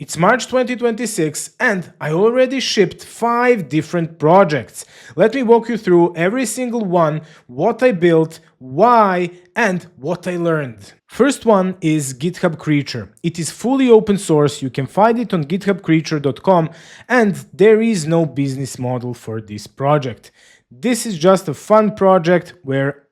It's March 2026 and I already shipped 5 different projects. Let me walk you through every single one, what I built, why, and what I learned. First one is GitHubCreature. It is fully open source, you can find it on GitHubCreature.com, and there is no business model for this project. This is just a fun project where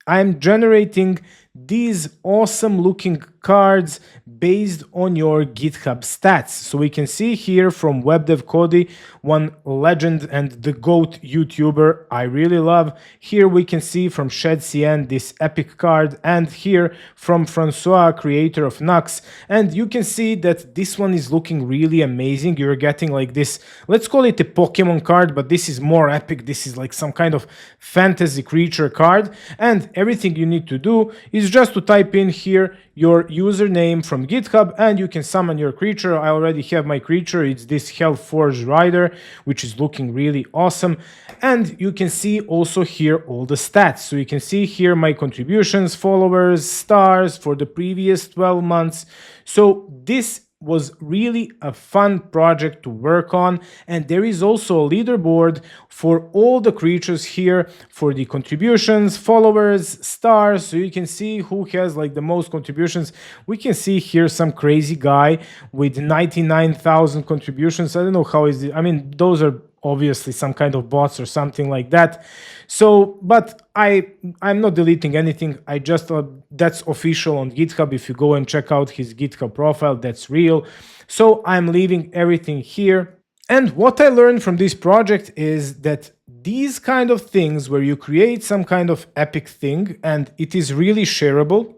I'm generating these awesome looking cards based on your GitHub stats. So we can see here from WebDev Cody, one legend and the GOAT YouTuber I really love. Here we can see from shadcn this epic card, and here from Francois, creator of Nux. And you can see that this one is looking really amazing. You're getting like this, let's call it a Pokemon card, but this is more epic. This is like some kind of fantasy creature card. And everything you need to do is just to type in here your username from GitHub and you can summon your creature. I already have my creature. It's this Hellforge Rider, which is looking really awesome. And you can see also here all the stats. So you can see here my contributions, followers, stars for the previous 12 months. So this was really a fun project to work on, and there is also a leaderboard for all the creatures here for the contributions, followers, stars, so you can see who has like the most contributions. We can see here some crazy guy with 99,000 contributions. I don't know how is it. I mean, those are obviously some kind of bots or something like that. So, but I'm not deleting anything. I just that's official on GitHub. If you go and check out his GitHub profile, that's real. So I'm leaving everything here. And what I learned from this project is that these kind of things where you create some kind of epic thing and it is really shareable,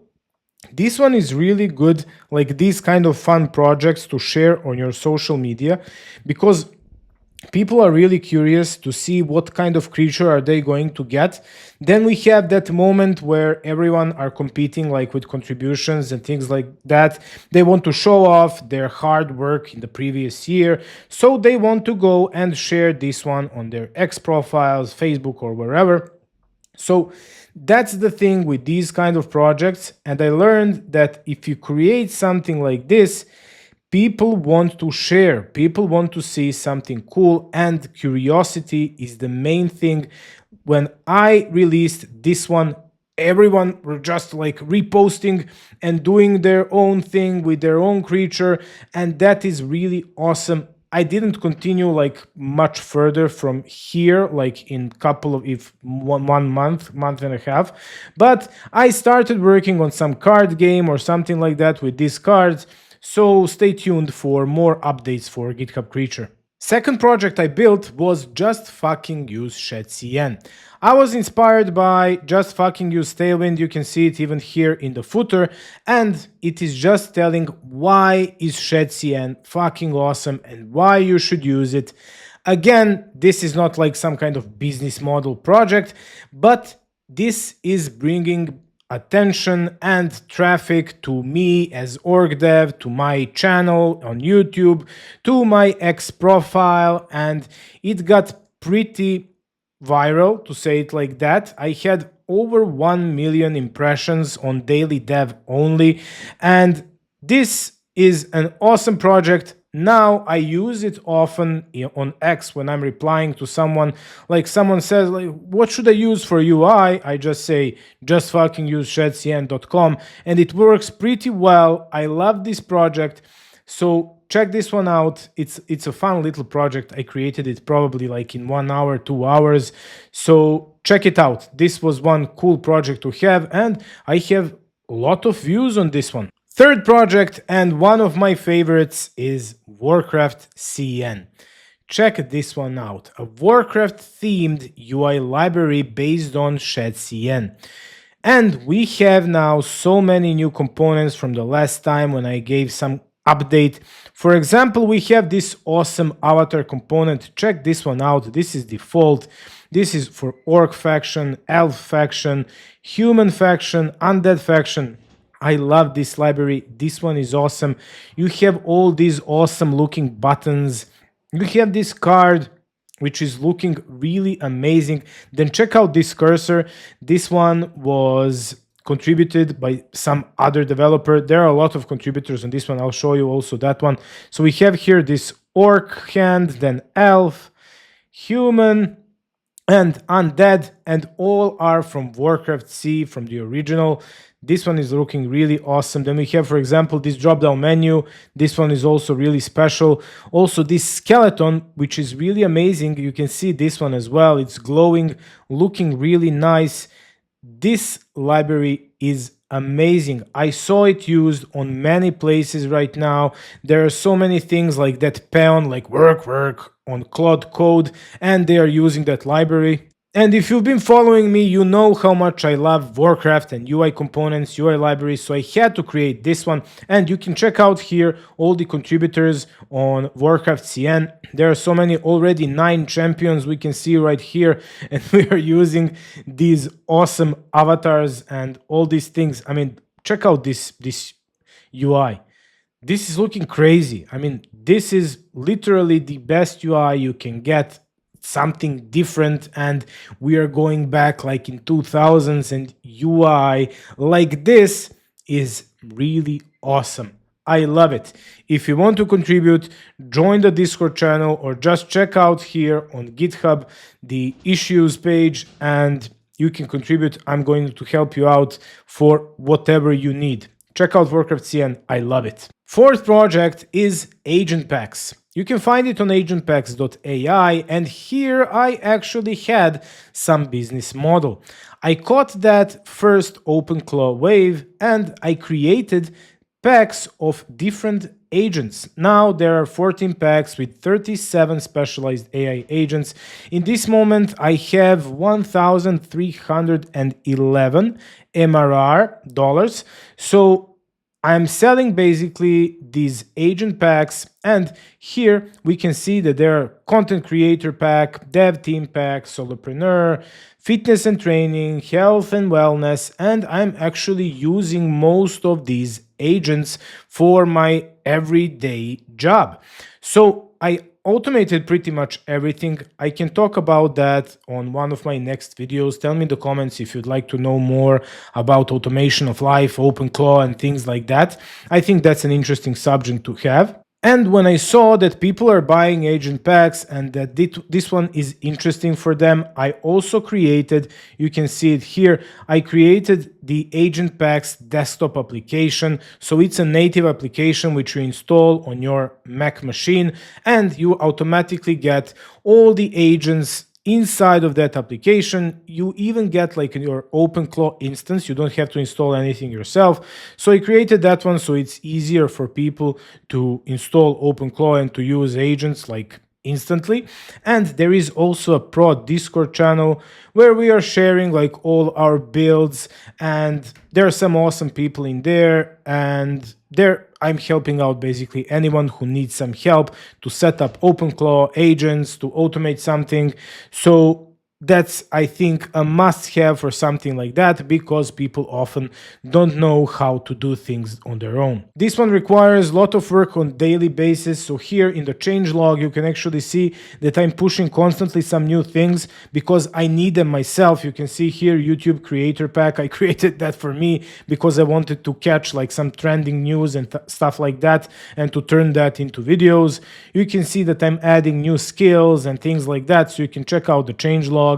this one is really good, like these kind of fun projects to share on your social media, because people are really curious to see what kind of creature are they going to get. Then we have that moment where everyone are competing like with contributions and things like that. They want to show off their hard work in the previous year. So they want to go and share this one on their X profiles, Facebook or wherever. So that's the thing with these kind of projects. And I learned that if you create something like this, people want to share, people want to see something cool, and curiosity is the main thing. When I released this one, everyone were just like reposting and doing their own thing with their own creature, and that is really awesome. I didn't continue like much further from here, like in couple of, if one month and a half, but I started working on some card game or something like that with these cards. So stay tuned for more updates for GitHubCreature. Second project I built was JustFuckingUseShadcn. I was inspired by JustFuckingUseTailwind. You can see it even here in the footer, and it is just telling why is Shadcn fucking awesome and why you should use it. Again, this is not like some kind of business model project, but this is bringing attention and traffic to me as OrcDev, to my channel on YouTube, to my X profile, and it got pretty viral, to say it like that. I had over 1 million impressions on daily dev only, and this is an awesome project. Now I use it often on X when I'm replying to someone, like someone says like, what should I use for UI? I just say JustFuckingUseShadcn.com, and it works pretty well. I love this project, so check this one out. It's a fun little project. I created it probably like in 1 hour, 2 hours, so check it out. This was one cool project to have, and I have a lot of views on this one. Third project, and one of my favorites, is Warcraft-CN. Check this one out. A Warcraft-themed UI library based on shadcn. And we have now so many new components from the last time when I gave some update. For example, we have this awesome avatar component. Check this one out. This is default. This is for Orc faction, Elf faction, Human faction, Undead faction. I love this library. This one is awesome. You have all these awesome looking buttons. You have this card which is looking really amazing. Then check out this cursor. This one was contributed by some other developer. There are a lot of contributors on this one. I'll show you also that one. So we have here this orc hand, then elf, human, and undead, and all are from Warcraft C, from the original. This one is looking really awesome. Then we have, for example, this drop-down menu. This one is also really special. Also, this skeleton, which is really amazing. You can see this one as well. It's glowing, looking really nice. This library is amazing. I saw it used on many places right now. There are so many things like that peon, like work on Cloud Code, and they are using that library. And if you've been following me, you know how much I love Warcraft and UI components, UI libraries, so I had to create this one. And you can check out here all the contributors on WarcraftCN. There are so many, already 9 champions we can see right here, and we are using these awesome avatars and all these things. I mean, check out this UI. This is looking crazy. I mean, this is literally the best UI you can get. Something different, and we are going back like in 2000s, and UI like this is really awesome. I love it. If you want to contribute, join the Discord channel or just check out here on GitHub the issues page and you can contribute. I'm going to help you out for whatever you need. Check out WarcraftCN. I love it. Fourth project is AgentPacks. You can find it on agentpacks.ai, and here I actually had some business model. I caught that first OpenClaw wave and I created packs of different agents. Now there are 14 packs with 37 specialized AI agents. In this moment, I have 1,311 MRR dollars. So I'm selling basically these agent packs, and here we can see that there are content creator pack, dev team pack, solopreneur, fitness and training, health and wellness, and I'm actually using most of these agents for my everyday job. So I automated pretty much everything. I can talk about that on one of my next videos. Tell me in the comments if you'd like to know more about automation of life, OpenClaw, and things like that. I think that's an interesting subject to have. And when I saw that people are buying agent packs and that this one is interesting for them, I also created, you can see it here, I created the agent packs desktop application. So it's a native application which you install on your Mac machine, and you automatically get all the agents inside of that application. You even get like your OpenClaw instance. You don't have to install anything yourself. So I created that one so it's easier for people to install OpenClaw and to use agents like instantly. And there is also a pro Discord channel where we are sharing like all our builds, and there are some awesome people in there, and there I'm helping out basically anyone who needs some help to set up OpenClaw agents, to automate something. So that's, I think, a must-have for something like that, because people often don't know how to do things on their own. This one requires a lot of work on daily basis. So here in the changelog, you can actually see that I'm pushing constantly some new things because I need them myself. You can see here YouTube Creator Pack. I created that for me because I wanted to catch like some trending news and stuff like that and to turn that into videos. You can see that I'm adding new skills and things like that. So you can check out the changelog.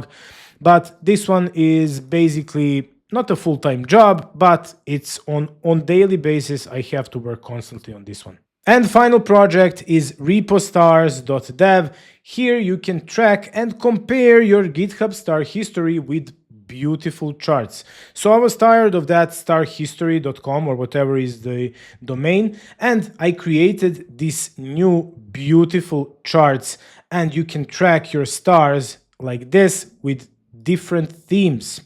But this one is basically not a full-time job, but it's on daily basis. I have to work constantly on this one. And final project is RepoStars.dev. Here you can track and compare your GitHub star history with beautiful charts. So I was tired of that starhistory.com or whatever is the domain, and I created these new beautiful charts, and you can track your stars like this with different themes.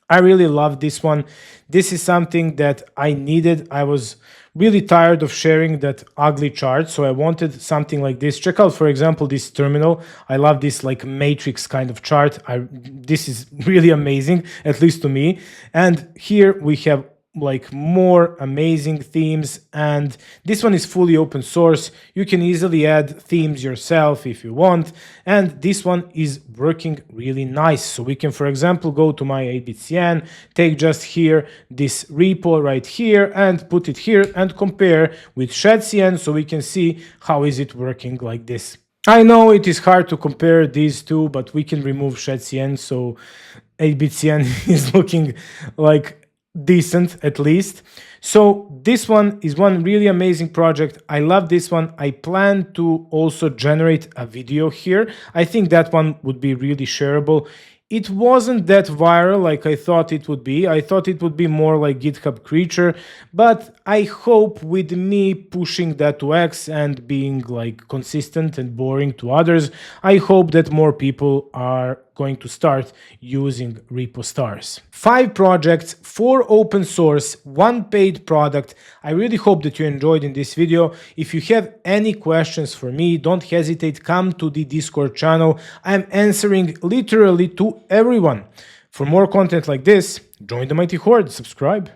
I really love this one. This is something that I needed. I was really tired of sharing that ugly chart, so I wanted something like this. Check out, for example, this terminal. I love this like matrix kind of chart. This is really amazing, at least to me. And here we have like more amazing themes, and this one is fully open source. You can easily add themes yourself if you want, and this one is working really nice. So we can, for example, go to my AgentPacks, take just here this repo right here and put it here and compare with shadcn so we can see how is it working like this. I know it is hard to compare these two, but we can remove shadcn, so AgentPacks is looking like decent at least. So this one is one really amazing project. I love this one. I plan to also generate a video here. I think that one would be really shareable. It wasn't that viral like I thought it would be. I thought it would be more like GitHubCreature, but I hope with me pushing that to X and being like consistent and boring to others, I hope that more people are going to start using RepoStars. 5 projects, 4 open source, 1 paid product. I really hope that you enjoyed in this video. If you have any questions for me, don't hesitate, come to the Discord channel. I'm answering literally to everyone. For more content like this, join the Mighty Horde, subscribe.